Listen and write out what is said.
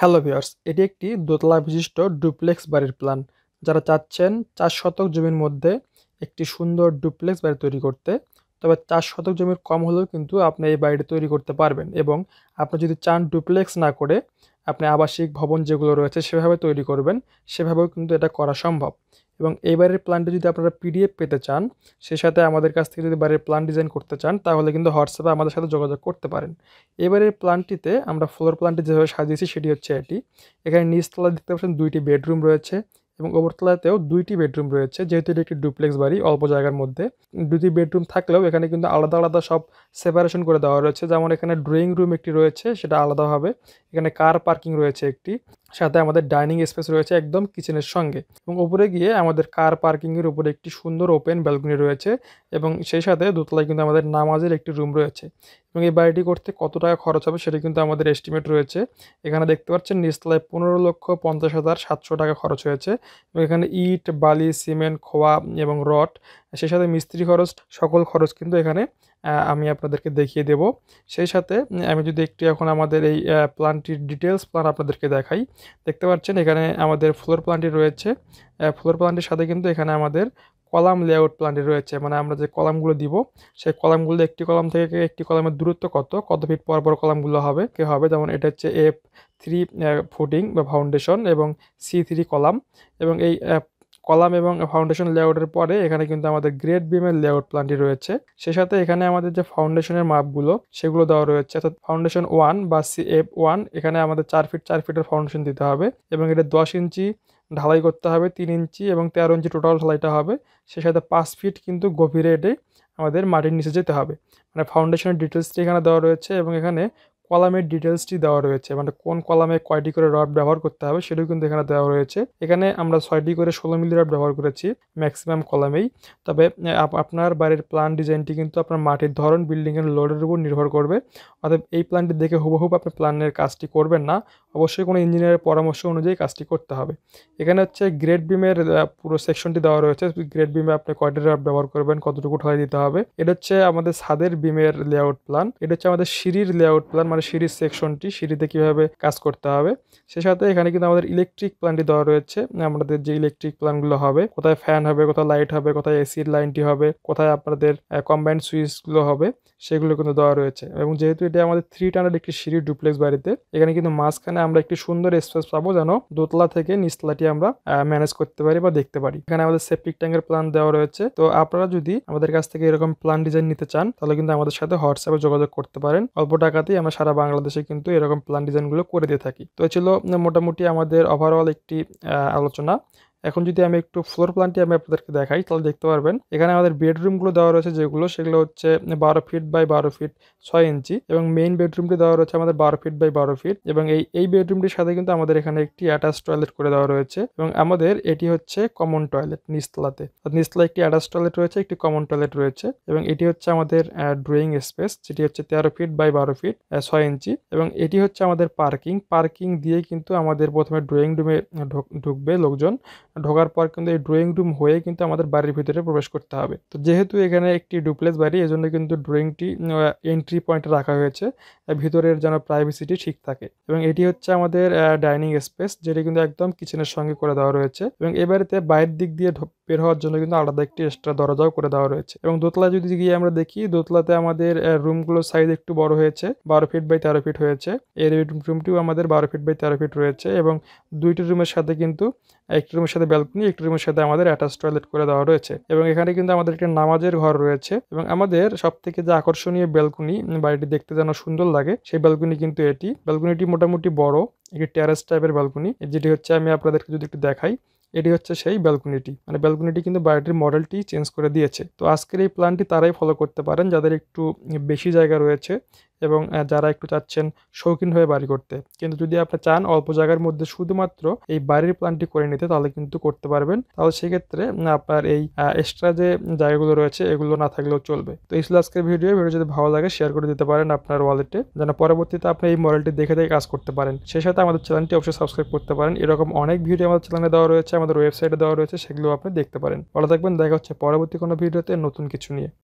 Hello viewers, এটি একটি দোতলা বিশিষ্ট ডুপ্লেক্স বাড়ির প্ল্যান। যারা চাচ্ছেন ৪ শতক জমির মধ্যে একটি সুন্দর ডুপ্লেক্স বাড়ি তৈরি করতে, তবে ৪ শতক জমির কম হলেও কিন্তু আপনি এই বাড়িটি তৈরি করতে পারবেন এবং আপনি যদি চান ডুপ্লেক্স না করে আপনি আবাসিক ভবন যেগুলো রয়েছে সেভাবে তৈরি করবেন, সেভাবেও কিন্তু এটা করা সম্ভব। এবং এই বাড়ির প্ল্যানটি যদি আপনারা পিডিএফ পেতে চান, সেই সাথে আমাদের কাছ থেকে যদি বাড়ির প্ল্যান ডিজাইন করতে চান, তাহলে কিন্তু হোয়াটসঅ্যাপে আমাদের সাথে যোগাযোগ করতে পারেন। এবারের প্ল্যানটিতে আমরা ফ্লোর প্ল্যানটি যেভাবে সাজিয়েছি সেটি হচ্ছে এটি। এখানে নিচতলায় দেখতে পাচ্ছেন ২টি বেডরুম রয়েছে এবং ওপরতলাতেও ২টি বেডরুম রয়েছে। যেহেতু এটি একটি ডুপ্লেক্স বাড়ি অল্প জায়গার মধ্যে, ২টি বেডরুম থাকলেও এখানে কিন্তু আলাদা আলাদা সব সেপারেশন করে দেওয়া রয়েছে। যেমন এখানে ড্রয়িং রুম একটি রয়েছে, সেটা আলাদাভাবে। এখানে কার পার্কিং রয়েছে একটি, সাথে আমাদের ডাইনিং স্পেস রয়েছে একদম কিচেনের সঙ্গে। এবং উপরে গিয়ে আমাদের কার পার্কিংয়ের উপরে একটি সুন্দর ওপেন ব্যালকনি রয়েছে এবং সেই সাথে দোতলায় কিন্তু আমাদের নামাজের একটি রুম রয়েছে। এবং এই বাড়িটি করতে কত টাকা খরচ হবে সেটা কিন্তু আমাদের এস্টিমেট রয়েছে। এখানে দেখতে পাচ্ছেন নিচতলায় ১৫,৫০,৭০০ টাকা খরচ হয়েছে এবং এখানে ইট, বালি, সিমেন্ট, খোয়া এবং রড, সেই সাথে মিস্ত্রি খরচ, সকল খরচ কিন্তু এখানে আমি আপনাদেরকে দেখিয়ে দেব। সেই সাথে আমি যদি একটু এখন আমাদের এই প্ল্যানটির ডিটেলস প্ল্যান আপনাদেরকে দেখাই। দেখতে পাচ্ছেন এখানে আমাদের ফ্লোর প্ল্যানটি রয়েছে। ফ্লোর প্ল্যানটির সাথে কিন্তু এখানে আমাদের কলাম লেআউট প্ল্যানটি রয়েছে। মানে আমরা যে কলামগুলো দিব, সেই কলামগুলো একটি কলাম থেকে একটি কলামের দূরত্ব কত ফিট পর পর কলামগুলো হবে যেমন এটা হচ্ছে F3 ফুটিং বা ফাউন্ডেশন এবং C3 কলাম। এবং এই কলাম এবং ফাউন্ডেশন লেআউটের পরে এখানে কিন্তু আমাদের গ্রেড বিমের লেআউট প্ল্যানটি রয়েছে। সেই সাথে এখানে আমাদের যে ফাউন্ডেশনের মাপগুলো সেগুলো দেওয়া রয়েছে, অর্থাৎ ফাউন্ডেশন 1 বা CF1, এখানে আমাদের 4 ফিট 4 ফিটের ফাউন্ডেশন দিতে হবে এবং এটা 10 ইঞ্চি ঢালাই করতে হবে, 3 ইঞ্চি এবং 13 ইঞ্চি টোটাল ঢালাইটা হবে। সেই সাথে 5 ফিট কিন্তু গভীরে এটে আমাদের মাটির নিচে যেতে হবে। মানে ফাউন্ডেশনের ডিটেলসটি এখানে দেওয়া রয়েছে এবং এখানে কলামের ডিটেলসটি দেওয়া রয়েছে, মানে কোন কলামে কয়টি করে রড ব্যবহার করতে হবে সেটাও কিন্তু এখানে দেওয়া রয়েছে। এখানে আমরা 6টি করে 16 মিলি রড ব্যবহার করেছি ম্যাক্সিমাম কলামেই। তবে আপনার বাড়ির প্ল্যান ডিজাইনটি কিন্তু আপনার মাটির ধরন, বিল্ডিংয়ের লোডের উপর নির্ভর করবে। অতএব এই প্ল্যানটি দেখে হুবহু আপনি প্ল্যানের কাজটি করবেন না, অবশ্যই কোনো ইঞ্জিনিয়ারের পরামর্শ অনুযায়ী কাজটি করতে হবে। এখানে হচ্ছে গ্রেড বিমের পুরো সেকশনটি দেওয়া রয়েছে। গ্রেড বিমে আপনি কয়টি রড ব্যবহার করবেন, কতটুকু ঢালাই দিতে হবে। এটা হচ্ছে আমাদের ছাদের বিমের লেআউট প্ল্যান। এটা হচ্ছে আমাদের সিঁড়ির লেআউট প্ল্যান, মানে সিঁড়ির সেকশনটি, সিঁড়িতে কিভাবে কাজ করতে হবে। সেই সাথে এখানে কিন্তু আমাদের ইলেকট্রিক প্ল্যানটি দেওয়া রয়েছে। আমাদের যে ইলেকট্রিক প্ল্যানগুলো হবে, কোথায় ফ্যান হবে, কোথায় লাইট হবে, কোথায় এসির লাইনটি হবে, কোথায় আপনাদের কম্বাইন্ড সুইচগুলো হবে, সেগুলো কিন্তু দেওয়া রয়েছে। এবং যেহেতু এটা আমাদের 3 টানার একটি সিঁড়ি ডুপ্লেক্স বাড়িতে, এখানে কিন্তু মাঝখানে আমরা একটি সুন্দর স্পেস পাবো যেন দোতলা থেকে নিচতলাটি আমরা ম্যানেজ করতে পারি বা দেখতে পারি। এখানে আমাদের সেপটিক ট্যাঙ্কের প্ল্যান দেওয়া রয়েছে। তো আপনারা যদি আমাদের কাছ থেকে এরকম প্ল্যান ডিজাইন নিতে চান, তাহলে কিন্তু আমাদের সাথে হোয়াটসঅ্যাপে যোগাযোগ করতে পারেন। অল্প টাকাতেই আমরা সারা বাংলাদেশে কিন্তু এরকম প্ল্যান ডিজাইনগুলো করে দিয়ে থাকি। তো ছিল মোটামুটি আমাদের ওভারঅল একটি আলোচনা। এখন যদি আমি একটু ফ্লোর প্ল্যানটি আমি আপনাদেরকে দেখাই, তাহলে দেখতে পারবেন এখানে আমাদের বেডরুমগুলো দেওয়া রয়েছে, সেগুলো হচ্ছে 12 ফিট বাই 12 ফিট 6 ইঞ্চি এবং মেইন বেডরুমটি দেওয়া রয়েছে আমাদের 12 ফিট বাই 12 ফিট এবং এই বেডরুমটির সাথে কিন্তু আমাদের এখানে একটি অ্যাটাচ টয়লেট করে দেওয়া রয়েছে এবং আমাদের এটি হচ্ছে কমন টয়লেট নিচতলাতে। নিচতলায় একটি অ্যাটাচ টয়লেট রয়েছে, একটি কমন টয়লেট রয়েছে এবং এটি হচ্ছে আমাদের ড্রয়িং স্পেস, যেটি হচ্ছে 13 ফিট বাই 12 ফিট 6 ইঞ্চি এবং এটি হচ্ছে আমাদের পার্কিং দিয়ে কিন্তু আমাদের প্রথমে ড্রয়িং রুমে ঢুকবে লোকজন। ঢোকার পর কিন্তু এই ড্রয়িং রুম হয়ে কিন্তু আমাদের বাড়ির ভিতরে প্রবেশ করতে হবে। তো যেহেতু এখানে একটি ডুপ্লেক্স বাড়ি, এজন্য কিন্তু ড্রয়িংটি এন্ট্রি পয়েন্টে রাখা হয়েছে, ভিতরের যেন প্রাইভেসিটি ঠিক থাকে। এবং এটি হচ্ছে আমাদের ডাইনিং স্পেস, যেটি কিন্তু একদম কিচেনের সঙ্গে করে দেওয়া রয়েছে এবং এ বাড়িতে বাইরের দিক দিয়ে বের হওয়ার জন্য কিন্তু আলাদা একটি এক্সট্রা দরজাও করে দেওয়া রয়েছে। এবং দোতলায় যদি গিয়ে আমরা দেখি, দোতলাতে আমাদের রুমগুলোর সাইজ একটু বড় হয়েছে, 12 ফিট বাই 13 ফিট হয়েছে। এর রুমটিও আমাদের 12 ফিট বাই 13 ফিট রয়েছে এবং 2টি রুমের সাথে কিন্তু একটি রুমের সাথে ব্যালকনি, একটি রুমের সাথে আমাদের অ্যাটাচ টয়লেট করে দেওয়া রয়েছে এবং এখানে কিন্তু আমাদের একটা নামাজের ঘর রয়েছে এবং আমাদের সব থেকে যে আকর্ষণীয় ব্যালকনি, বাড়িটি দেখতে যেন সুন্দর লাগে, সেই ব্যালকনি কিন্তু এটি। ব্যালকনিটি মোটামুটি বড়, একটি টেরেস টাইপের ব্যালকনি, যেটি হচ্ছে আমি আপনাদেরকে যদি একটু দেখাই, এটি হচ্ছে সেই ব্যালকনিটি। মানে ব্যালকনিটি কিন্তু বাড়িটির মডেলটি চেঞ্জ করে দিয়েছে। তো আজকের এই প্ল্যানটি তারাই ফলো করতে পারেন যাদের একটু বেশি জায়গা রয়েছে এবং যারা একটু চাচ্ছেন শৌখিনভাবে বাড়ি করতে। কিন্তু যদি আপনি চান অল্প জায়গার মধ্যে শুধুমাত্র এই বাড়ির প্ল্যানটি করে নিতে, তাহলে কিন্তু করতে পারবেন। তাহলে সেক্ষেত্রে আপনার এই এক্সট্রা যে জায়গাগুলো রয়েছে এগুলো না থাকলেও চলবে। তো এই ছিল আজকের ভিডিও যদি ভালো লাগে শেয়ার করে দিতে পারেন আপনার ওয়ালেটে, যেন পরবর্তীতে আপনি এই মডেলটি দেখে কাজ করতে পারেন। সেই সাথে আমাদের চ্যানেলটি অবশ্যই সাবস্ক্রাইব করতে পারেন। এরকম অনেক ভিডিও আমাদের চ্যানেলে দেওয়া রয়েছে, আমাদের ওয়েবসাইটে দেওয়া রয়েছে, সেগুলো আপনি দেখতে পারেন। ভালো থাকবেন, দেখা হচ্ছে পরবর্তী কোনো ভিডিওতে নতুন কিছু নিয়ে।